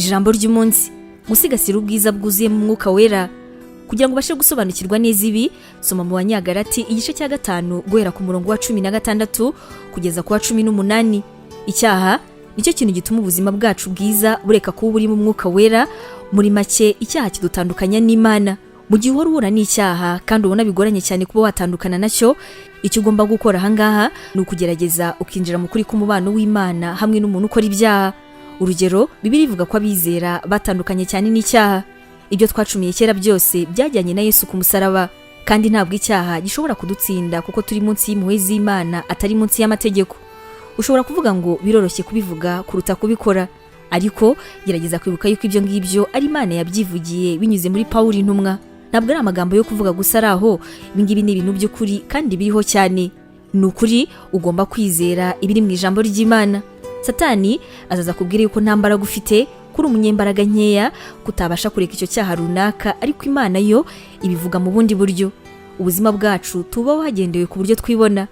ijambo ry'umunsi, gusigasira ubwiza bwuzuye mu mwuka wera. Kugira ngo ubashe gusobanukirwa neza ibi, soma mu Banyagalati igice cya 5 guhera ku murongo wa 16 kugeza ku wa 18. Icyaha nicyo kintu gituma ubuzima bwacu bwiza bureka kuba buri mu mwuka wera. Muri make, icyaha kidutandukanya n'Imana. Mu gihe uhora uhura n'icyaha kandi ubona bigoranye cyane kuba watandukana nacyo, icyo ugomba gukora ahangaha ni ukugerageza ukinjira mu kuri k'umubano w'Imana hamwe n'umuntu ukora ibyaha. Urugero, Bibiliya ivuga ko abizera batandukanye cyane n'icyaha. Ibyo twacumiye kera byose byajyanye na Yesu ku musaraba, kandi ntabwo icyaha gishobora kudutsinda kuko turi munsi y'impuhwe z'Imana, atari munsi y'amategeko. Ushobora kuvuga ngo biroroshye kubivuga kuruta kubikora, ariko gerageza kwibuka yuko ibyo ngibyo ari Imana yabyivugiye binyuze muri Pawulo intumwa. Ntabwo ari amagambo yo kuvuga gusa araho. Ibingibi ni ibintu by'ukuri kandi biriho cyane. Ni ukuri ugomba kwizera ibiri mu ijambo ry'Imana. Satani azaza kubwira yuko nta mbaraga ufite, kuri umunyembaraga nkeya, kutabasha kureka icyo cyaha runaka, ariko Imana yo ibivuga mu bundi buryo. Ubuzima bwacu tubaho hagendewe ku buryo twibona.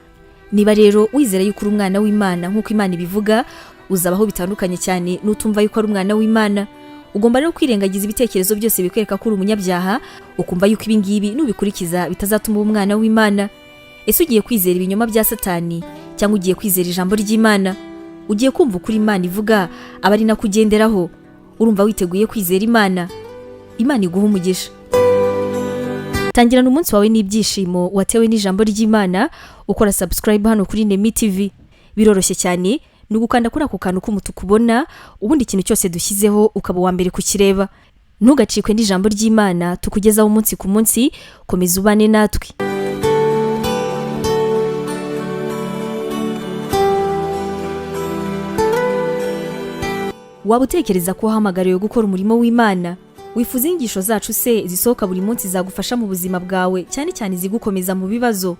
Niba rero wizera yuko uri umwana w'Imana nk'uko Imana ibivuga, uzabaho bitandukanye cyane n'utumva yuko ari umwana w'Imana. Ugomba rero kwirengagiza ibitekerezo byose bikwereka ko uri umunyabyaha, ukumva yuko ibi ngibi nubikurikiza bitazatuma uba umwana w'Imana. Ese ugiye kwizera ibinyoma bya Satani cyangwa ugiye kwizera ijambo ry'Imana? Ugiye kumva ukuri Imana ivuga aba ari nakugenderaho? Urumva witeguye kwizera Imana? Imana iguha umugisha. Tangirana umunsi wawe n'ibyishimo watewe n'ijambo ry'Imana ukora subscribe hano kuri Nemi TV. Biroroshye cyane, ni ugukanda kuri ako kantu k'umutuku ubona, ubundi ikintu cyose dushyizeho ukaba wa mbere kukireba. Ntugacikwe n'ijambo ry'Imana tukugezaho umunsi ku munsi. Komeza ubane natwe. Waba utekereza ko wahamagariwe gukora umurimo w'Imana? Wifuza inyigisho zacu se zisohoka buri munsi zagufasha mu buzima bwawe, cyane cyane zigukomeza mu bibazo?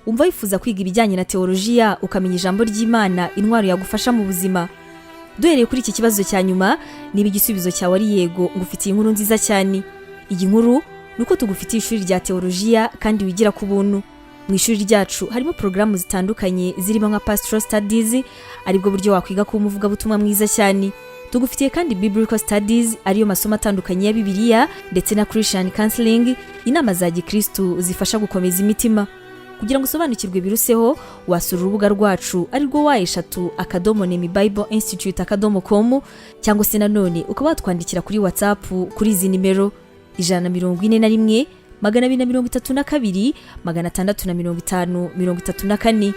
Umva wifuza kwiga ibijyanye na teolojiya, ukamenya ijambo ry'Imana, intwaro yagufasha mu buzima? Duhereye kuri iki kibazo cya nyuma, niba igisubizo cyawe ari yego, ngufitiye inkuru nziza cyane. Iyi nkuru nuko tugufitiye ishuri rya teolojiya kandi wigira ku buntu. Mu ishuri ryacu harimo porogaramu zitandukanye zirimo nka Pastoral Studies, aribwo buryo wakwiga kuba umuvugabutumwa mwiza cyane. Tugufitiye kandi Biblical Studies, ariyo masomo atandukanye ya Bibiliya, ndetse na Christian Counseling, inama za Gikristo zifasha gukomeza imitima. Kugira ngo usobanukirwe biruseho, wasura urubuga rwacu arirwo wa@nemibibleinstitute.com, cyangwa se nanone ukaba watwandikira kuri WhatsApp kuri izi nimero 141 232 650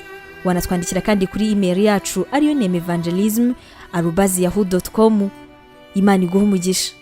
Wanatwandikira kandi kuri email yacu ariyo nemevangelism@yahoo.com. Imana iguha umugisha.